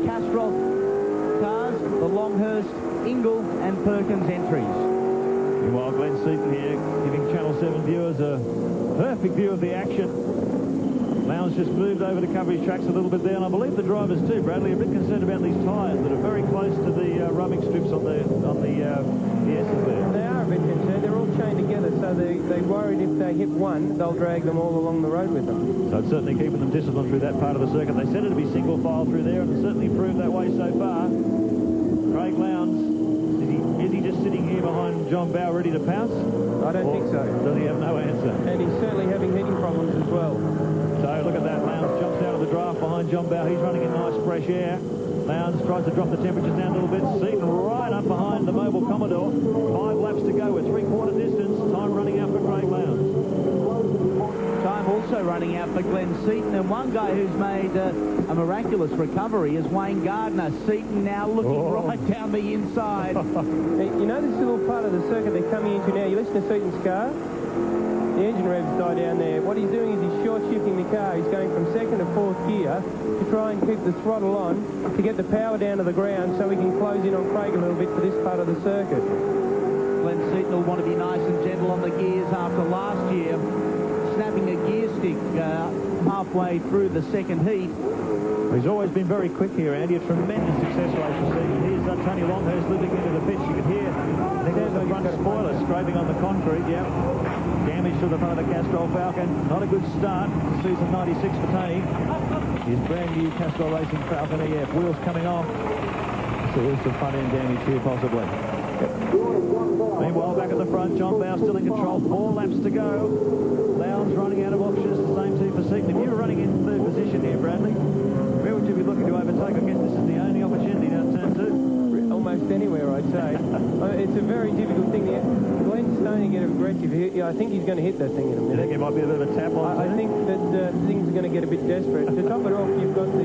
Castrol cars, the Longhurst, Ingle and Perkins entries. Meanwhile, Glenn Seaton here giving Channel 7 viewers a perfect view of the action. Lowndes just moved over to cover his tracks a little bit there, and I believe the drivers too, Bradley, are a bit concerned about these tyres that are very close to the rubbing strips on the S's there. They are a bit concerned. They're all chained together, so they're worried if they hit one, they'll drag them all along the road with them. So it's certainly keeping them disciplined through that part of the circuit. They said it to be single file through there, and it's certainly proved that way so far. Craig Lowndes, is he just sitting here behind John Bowe ready to pounce? I don't think so. Does he have no answer? And he's certainly having heating problems as well. So look at that, Lowndes jumps out of the draft behind John Bowe. He's running in nice fresh air. Lowndes tries to drop the temperatures down a little bit. Seaton right up behind the Mobile Commodore. 5 laps to go. We're three-quarter distance. Time running out for Craig Lowndes. Time also running out for Glenn Seaton, and one guy who's made a miraculous recovery is Wayne Gardner. Seaton now looking right down the inside. You know this little part of the circuit they're coming into now? You listen to Seaton's car? The engine revs die down there. What he's doing is he's short shifting the car. He's going from 2nd to 4th gear to try and keep the throttle on to get the power down to the ground so he can close in on Craig a little bit for this part of the circuit. Glenn Seaton will want to be nice and gentle on the gears after last year, snapping a gear stick halfway through the second heat. He's always been very quick here, Andy. A tremendous success rate for Seaton. Here's Tony Longhurst living into the pitch. You can hear, I think there's the front spoiler scraping on the concrete, yeah. Damage to the front of the Castrol Falcon. Not a good start. Season 96 for Tony. His brand new Castrol Racing Falcon EF. Wheels coming off. So there's some front end damage here possibly. Meanwhile, back at the front, John Bowe still in control. 4 laps to go. Lowndes running out of options. The same team for Seaton. If you were running in 3rd position here, Bradley, where would you be looking to overtake? I guess this is the only opportunity down turn 2. Almost anywhere, I'd say. It's a very difficult thing. Glenn's starting to get aggressive. I think he's going to hit that thing in a minute. You think it might be a bit of a tap on? I think that things are going to get a bit desperate. To top it off, you've got the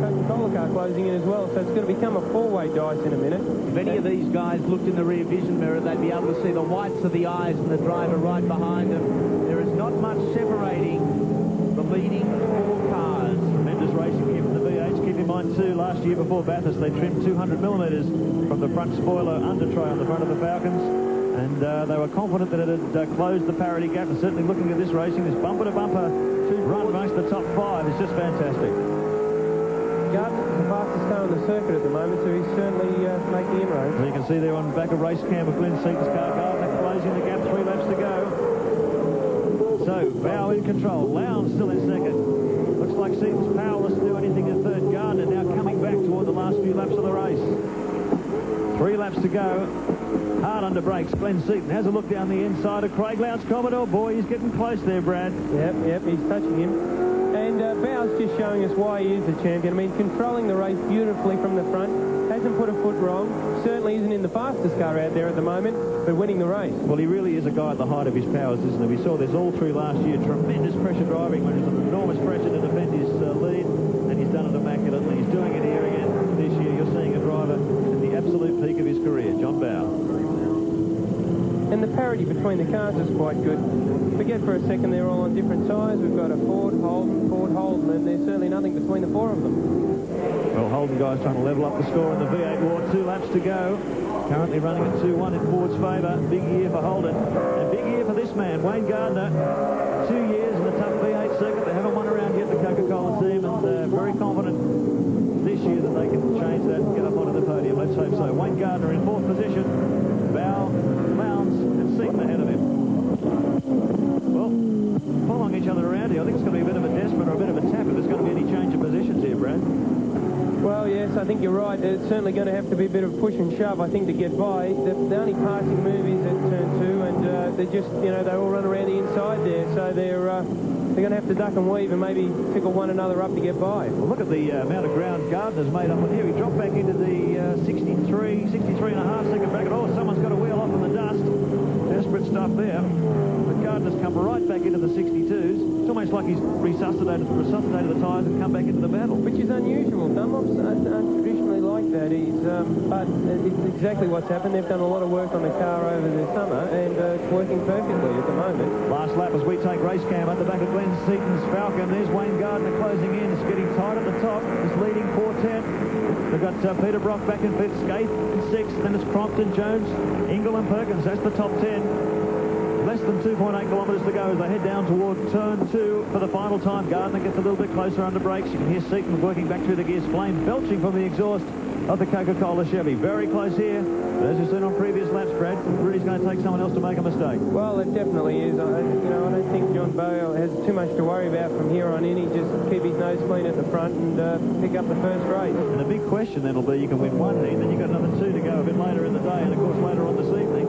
Coca-Cola car closing in as well, so it's going to become a 4-way dice in a minute. If any of these guys looked in the rear vision mirror, they'd be able to see the whites of the eyes and the driver right behind them. There is not much separating the leading 4 cars. Tremendous racing here from the V8s. Keep in mind too, last year before Bathurst, they trimmed 200 millimetres from the front spoiler under tray on the front of the Falcons, and they were confident that it had closed the parity gap. And certainly looking at this racing, this bumper-to-bumper run amongst the top 5 is just fantastic. Gardner's the fastest car on the circuit at the moment, so he's certainly making inroads. So you can see there on the back of race cam of Glenn Seaton's car, Gardner closing the gap, 3 laps to go. So Bowe in control, Lowndes still in 2nd. Looks like Seaton's powerless to do anything in 3rd. Gardner now coming back toward the last few laps of the race. 3 laps to go. Hard under brakes. Glenn Seaton has a look down the inside of Craig Lowndes' Commodore. Boy, he's getting close there, Brad. Yep, he's touching him. And Bowe's just showing us why he is the champion. I mean, controlling the race beautifully from the front. Hasn't put a foot wrong. Certainly isn't in the fastest car out there at the moment, but winning the race. Well, he really is a guy at the height of his powers, isn't he? We saw this all through last year. Tremendous pressure driving when there's enormous pressure to defend his lead, and he's done it immaculately. He's doing it here again this year. You're seeing a driver at the absolute peak of his career, John Bowe. And the parity between the cars is quite good. Forget for a second they're all on different tyres. We've got a Ford, Holden, and there's certainly nothing between the 4 of them. Well, Holden guys trying to level up the score in the V8 war. 2 laps to go. Currently running at 2-1 in Ford's favour. Big year for Holden. And big year for this man, Wayne Gardner. 2 years in the tough V8 circuit. They haven't won around yet, the Coca-Cola team, and they're very confident this year that they can change that and get up onto the podium. Let's hope so. Wayne Gardner in 4th position. Bowe, Lowndes, and Seaton ahead of him. Well, following each other around here, I think it's going to be a bit of a desperate or a bit of a tap if there's going to be any change of positions here, Brad. Well, yes, I think you're right. It's certainly going to have to be a bit of push and shove, I think, to get by. The only passing move is at turn 2, and they're just, they all run around the inside there, so they're going to have to duck and weave and maybe pickle one another up to get by. Well, look at the amount of ground Gardner's made up on here. He dropped back into the 63 and a half second bracket. Oh, someone's got a wheel off in the dust. Desperate stuff there. But Gardner's come right back into the 62s. It's almost like he's resuscitated the tyres and come back into the battle. Which is unusual. Dunlop's aren't traditionally like that. But it's exactly what's happened. They've done a lot of work on the car over the summer, and it's working perfectly at the moment. Last lap as we take race cam at the back of Glenn Seaton's Falcon. There's Wayne Gardner closing in. It's getting tight at the top. He's leading 410. got Peter Brock back in 5th, Skate in 6th, then it's Crompton, Jones, Ingle and Perkins. That's the top 10. Less than 2.8 kilometres to go as they head down toward turn 2 for the final time. Gardner gets a little bit closer under brakes. You can hear Seaton working back through the gears, flame belching from the exhaust of the Coca-Cola Chevy. Very close here. But as you've seen on previous laps, Brad, Rudy's going to take someone else to make a mistake. Well, it definitely is. I don't think John Bowe has too much to worry about from here on in. He just keep his nose clean at the front and pick up the first race. And the big question then will be, you can win one heat, then you've got another 2 to go a bit later in the day, and of course later on this evening.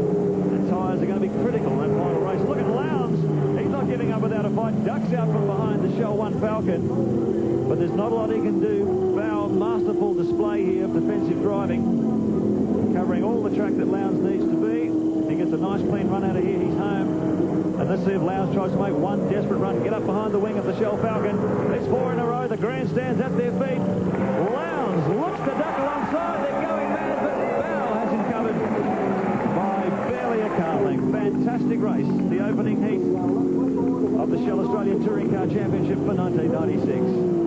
The tyres are going to be critical in that final race. Look at Lowndes. He's not giving up without a fight. Ducks out from behind the Shell 1 Falcon. But there's not a lot he can do. Bowe, masterful display here of defensive driving, covering all the track that Lowndes needs to be. He gets a nice clean run out of here. He's home. And let's see if Lowndes tries to make one desperate run, get up behind the wing of the Shell Falcon. It's 4 in a row. The grandstand's at their feet. Lowndes looks to duck alongside. They're going mad, but Bowe has him covered by barely a car length. Fantastic race. The opening heat of the Shell Australian Touring Car Championship for 1996.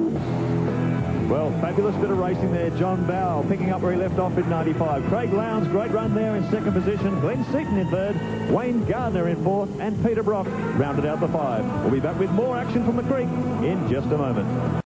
Well, fabulous bit of racing there. John Bowe picking up where he left off in 95. Craig Lowndes, great run there in 2nd position. Glenn Seaton in 3rd. Wayne Gardner in 4th. And Peter Brock rounded out the 5. We'll be back with more action from the creek in just a moment.